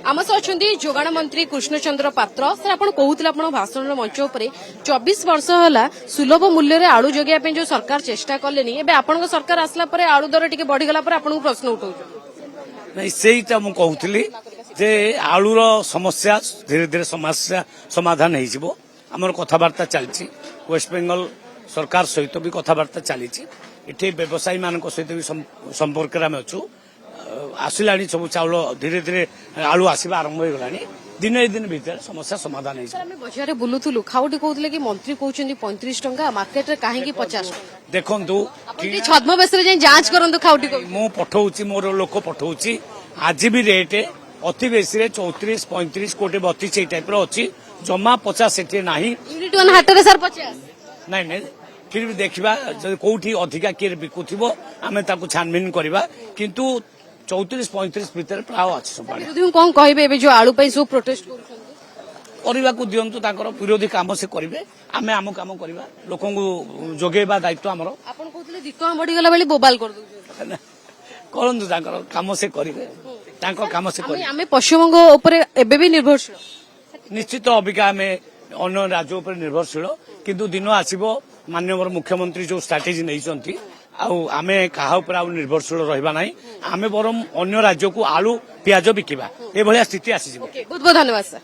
आम सह अच्छा जोगाण मंत्री कृष्णचंद्र पात्र सर आप कहते भाषण मंच उपर 24 वर्ष है सुलभ मूल्य रे आलू जगह जो सरकार चेष्टा कले आपण सरकार आसला आलू दर टी बढ़ीगला आपको प्रश्न उठाऊ नहीं सेटा मु कहूली जे आलूर समस्या धीरे धीरे समस्या समाधान हो आमर कथबार्ता चलती वेस्ट बेंगल सरकार सहित भी कथबार्ता चली इटे व्यवसायी मान सहित भी संपर्क में अच्छु आसला सब चाउल धीरे धीरे आलू आसवा आरंभ हो गला दिन दिन भीतर समस्या समाधान हो बजार बुलूलु खाउटी कहते कि मंत्री कहते 35 टंका मार्केट रे कहीं 50 देखु छद्म बेस जांच करूँ खाउटी मु पठाऊँ मोर लोक पठाऊँ आज भी रेट अति बेसी 34-35 कोटी 32 टाइप अच्छी जमा 50 सेठी ना यूनिट वन हाट सर 50 नहीं फिर भी देखा कौटी अधिका किए बिकुव आम छानबिन करवा किंतु 34-35 भितर प्राय अच्छे कौन कहे जो आलू सब प्रोटेस्ट करने को दिंतु विरोधी काम से करेंगे आम आम कम करवा लोक जोगेबा दायित्व आमर आपन कहते 2 टका बढ़ीगला बेले बोबाल कर करूँ कम से करेंगे कम से आम पश्चिमबंग उपर एबे भी निर्भरशील निश्चित अबिका आम अन्य राज्य उपर निर्भरशील किंतु दिन आसब माननीय मुख्यमंत्री जो स्ट्राटेजी नहीं आम क्या निर्भरशील रहा ना आम बरम अन्य राज्य को आलू पियाज बिकवा ये स्थिति आसी बहुत बहुत धन्यवाद सर।